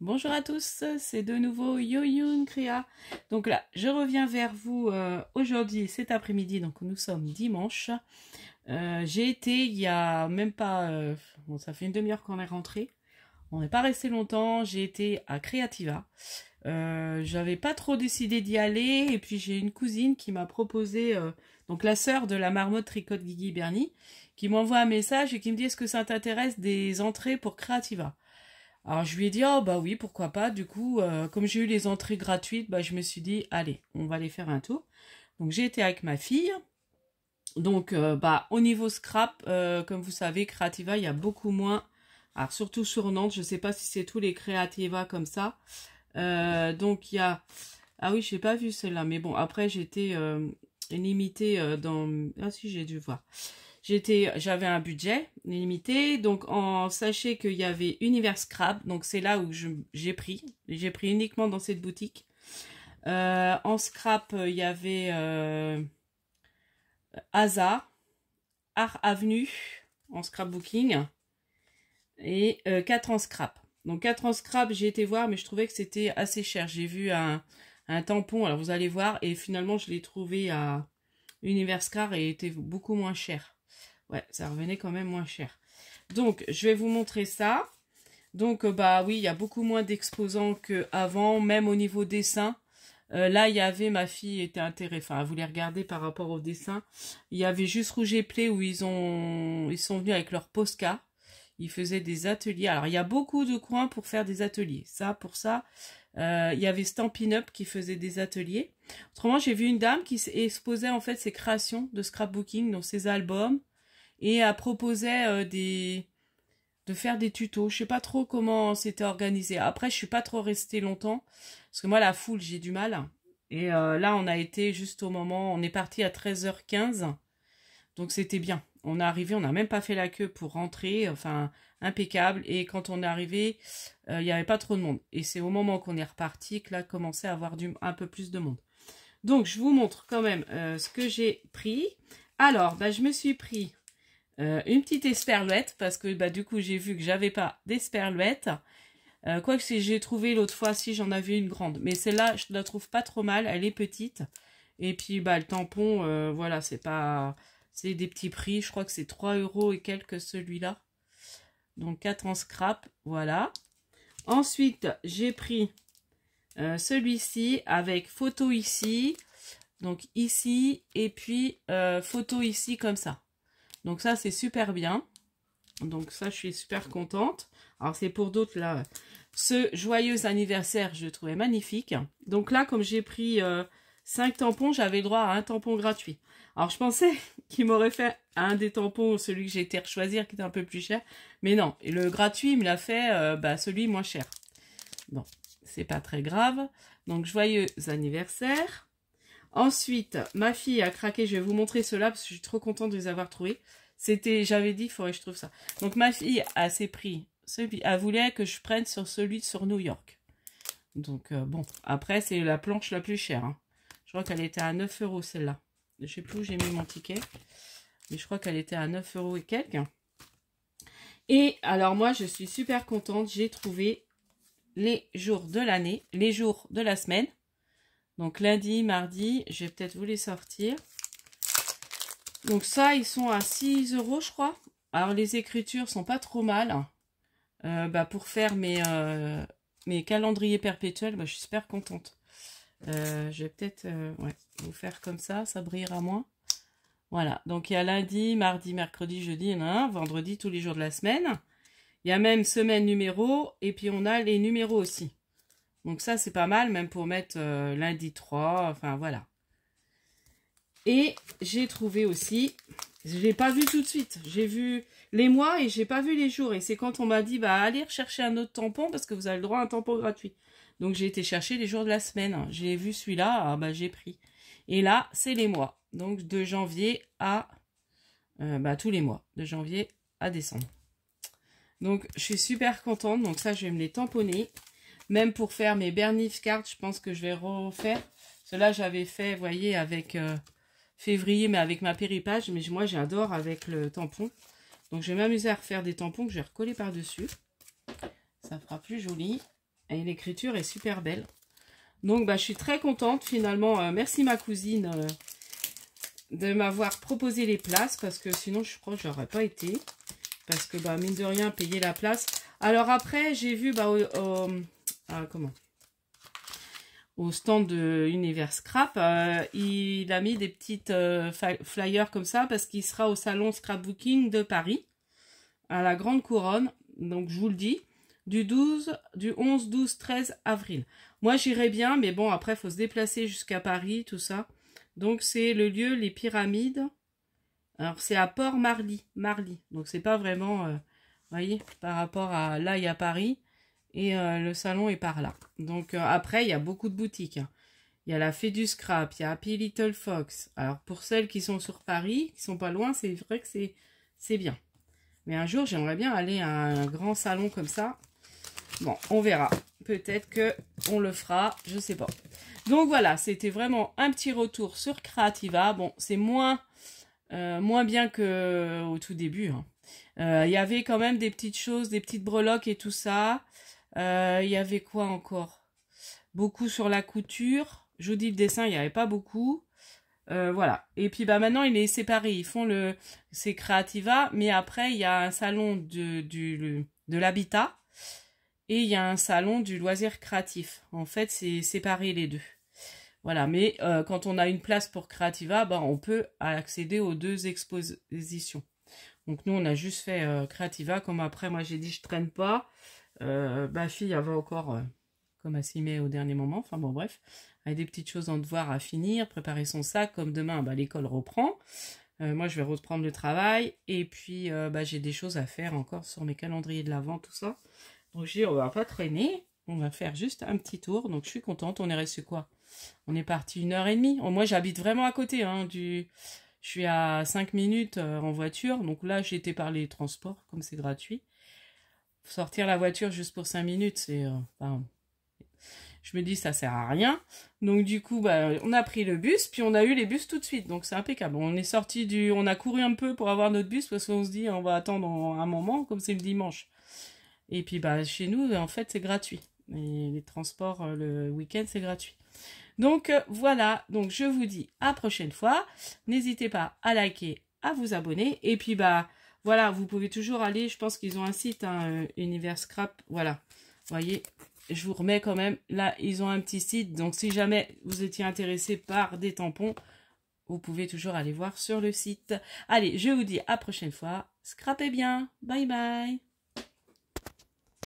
Bonjour à tous, c'est de nouveau Yoyoun Créa. Donc là, je reviens vers vous aujourd'hui, cet après-midi, donc nous sommes dimanche. J'ai été il y a même pas, bon, ça fait une demi-heure qu'on est rentré. On n'est pas resté longtemps, j'ai été à Creativa. J'avais pas trop décidé d'y aller et puis j'ai une cousine qui m'a proposé, donc la sœur de la marmotte Tricotte Guigui Bernie, qui m'envoie un message et qui me dit est-ce que ça t'intéresse des entrées pour Creativa? Alors je lui ai dit oh bah oui pourquoi pas. Du coup comme j'ai eu les entrées gratuites, bah je me suis dit allez on va aller faire un tour. Donc j'ai été avec ma fille. Donc bah au niveau scrap, comme vous savez Creativa il y a beaucoup moins. Alors surtout sur Nantes, je sais pas si c'est tous les Creativa comme ça. Donc il y a ah oui j'ai pas vu celle-là mais bon après j'étais limitée dans ah si j'ai dû voir. J'avais un budget limité, donc sachez qu'il y avait Univers Scrap, donc c'est là où j'ai pris uniquement dans cette boutique. En scrap, il y avait Asa, Art Avenue en scrapbooking et 4 en scrap. Donc 4 en scrap, j'ai été voir, mais je trouvais que c'était assez cher. J'ai vu un tampon, alors vous allez voir, et finalement je l'ai trouvé à Univers Scrap et était beaucoup moins cher. Ouais, ça revenait quand même moins cher. Donc, je vais vous montrer ça. Donc, bah oui, il y a beaucoup moins d'exposants qu'avant, même au niveau dessin. Là, il y avait, ma fille était intéressée, enfin, elle voulait regarder par rapport au dessin. Il y avait juste Rouge et Play où ils sont venus avec leur Posca. Ils faisaient des ateliers. Alors, il y a beaucoup de coins pour faire des ateliers. Ça, pour ça, il y avait Stampin' Up qui faisait des ateliers. Autrement, j'ai vu une dame qui exposait en fait ses créations de scrapbooking, donc ses albums. Et elle proposait de faire des tutos. Je sais pas trop comment c'était organisé. Après, je suis pas trop restée longtemps. Parce que moi, la foule, j'ai du mal. Et là, on a été juste au moment... On est parti à 13h15. Donc, c'était bien. On est arrivé, on n'a même pas fait la queue pour rentrer. Enfin, impeccable. Et quand on est arrivé, il n'y avait pas trop de monde. Et c'est au moment qu'on est reparti que là, commençait à avoir un peu plus de monde. Donc, je vous montre quand même ce que j'ai pris. Alors, bah, je me suis pris... une petite esperluette parce que bah, du coup j'ai vu que j'avais pas d'esperluette. Quoique si j'ai trouvé l'autre fois, si j'en avais une grande. Mais celle-là, je la trouve pas trop mal, elle est petite. Et puis bah le tampon, voilà, c'est pas. C'est des petits prix, je crois que c'est 3 € et quelques celui-là. Donc 4 en scrap, voilà. Ensuite, j'ai pris celui-ci avec photo ici. Donc ici, et puis photo ici comme ça. Donc ça, c'est super bien. Donc ça, je suis super contente. Alors, c'est pour d'autres, là. Ce joyeux anniversaire, je le trouvais magnifique. Donc là, comme j'ai pris 5 tampons, j'avais droit à un tampon gratuit. Alors, je pensais qu'il m'aurait fait un des tampons, celui que j'ai été choisir, qui était un peu plus cher. Mais non, et le gratuit, il me l'a fait celui moins cher. Bon, c'est pas très grave. Donc, joyeux anniversaire. Ensuite, ma fille a craqué. Je vais vous montrer cela parce que je suis trop contente de les avoir trouvés. J'avais dit, il faudrait que je trouve ça. Donc, ma fille a ses prix. Elle voulait que je prenne sur celui sur New York. Donc, bon. Après, c'est la planche la plus chère. Hein. Je crois qu'elle était à 9 € celle-là. Je sais plus où j'ai mis mon ticket. Mais je crois qu'elle était à 9 € et quelques. Et alors, moi, je suis super contente. J'ai trouvé les jours de l'année, les jours de la semaine. Donc lundi, mardi, je vais peut-être vous les sortir. Donc ça, ils sont à 6 € je crois. Alors les écritures sont pas trop mal. Pour faire mes calendriers perpétuels, je suis super contente. Je vais peut-être vous faire comme ça brillera moins. Voilà, donc il y a lundi, mardi, mercredi, jeudi, vendredi, tous les jours de la semaine. Il y a même semaine numéro, et puis on a les numéros aussi. Donc ça, c'est pas mal, même pour mettre lundi 3, enfin voilà. Et j'ai trouvé aussi, je l'ai pas vu tout de suite, j'ai vu les mois et j'ai pas vu les jours. Et c'est quand on m'a dit, bah allez rechercher un autre tampon parce que vous avez le droit à un tampon gratuit. Donc j'ai été chercher les jours de la semaine. J'ai vu celui-là, j'ai pris. Et là, c'est les mois. Donc de janvier à, tous les mois, de janvier à décembre. Donc je suis super contente, donc ça je vais me les tamponner. Même pour faire mes Bernif cards, je pense que je vais refaire. Cela j'avais fait, vous voyez, avec février, mais avec ma péripage. Mais moi, j'adore avec le tampon. Donc, je vais m'amuser à refaire des tampons que je vais recoller par-dessus. Ça fera plus joli. Et l'écriture est super belle. Donc, bah, je suis très contente, finalement. Merci ma cousine de m'avoir proposé les places, parce que sinon, je crois que j'aurais pas été. Parce que, bah, mine de rien, payer la place. Alors après, j'ai vu, bah, au stand de Univers Scrap, il a mis des petites flyers comme ça, parce qu'il sera au salon Scrapbooking de Paris, à la Grande Couronne. Donc, je vous le dis, du 11, 12, 13 avril. Moi, j'irai bien, mais bon, après, il faut se déplacer jusqu'à Paris, tout ça. Donc, c'est le lieu, les Pyramides. Alors, c'est à Port-Marly. Donc, c'est pas vraiment, vous voyez, par rapport à là, il y a Paris. Et le salon est par là. Donc, après, il y a beaucoup de boutiques. Hein. Il y a la Fée du Scrap, il y a Happy Little Fox. Alors, pour celles qui sont sur Paris, qui sont pas loin, c'est vrai que c'est bien. Mais un jour, j'aimerais bien aller à un grand salon comme ça. Bon, on verra. Peut-être que on le fera, je sais pas. Donc voilà, c'était vraiment un petit retour sur Creativa. Bon, c'est moins bien qu'au tout début. Hein. Il y avait quand même des petites choses, des petites breloques et tout ça. Il y avait quoi encore? Beaucoup sur la couture. Je vous dis le dessin, il n'y avait pas beaucoup. Voilà. Et puis bah maintenant il est séparé. Ils font c'est Creativa, mais après il y a un salon de l'habitat et il y a un salon du loisir créatif. En fait, c'est séparé les deux. Voilà. Mais quand on a une place pour Creativa, bah on peut accéder aux deux expositions. Donc nous on a juste fait Creativa. Comme après moi j'ai dit je traîne pas. Ma fille avait encore comme elle s'y met au dernier moment. Enfin bon bref. Avec des petites choses en devoir à finir, préparer son sac, comme demain, bah, l'école reprend. Moi, je vais reprendre le travail. Et puis, bah, j'ai des choses à faire encore sur mes calendriers de l'Avent, tout ça. Donc, j'ai dit, on va pas traîner. On va faire juste un petit tour. Donc, je suis contente. On est resté quoi? On est parti 1h30. Moi, j'habite vraiment à côté. Hein, je suis à 5 minutes en voiture. Donc là, j'ai été par les transports, comme c'est gratuit. Sortir la voiture juste pour 5 minutes, c'est... je me dis, ça sert à rien. Donc, du coup, bah, on a pris le bus, puis on a eu les bus tout de suite. Donc, c'est impeccable. On est sorti on a couru un peu pour avoir notre bus, parce qu'on se dit, on va attendre un moment, comme c'est le dimanche. Et puis, bah, chez nous, en fait, c'est gratuit. Et les transports, le week-end, c'est gratuit. Donc, voilà. Donc, je vous dis à la prochaine fois. N'hésitez pas à liker, à vous abonner. Et puis, bah, voilà, vous pouvez toujours aller, je pense qu'ils ont un site, hein, Univers Scrap. Voilà. Vous voyez, je vous remets quand même, là, ils ont un petit site, donc si jamais vous étiez intéressé par des tampons, vous pouvez toujours aller voir sur le site. Allez, je vous dis à la prochaine fois, scrapez bien, bye bye.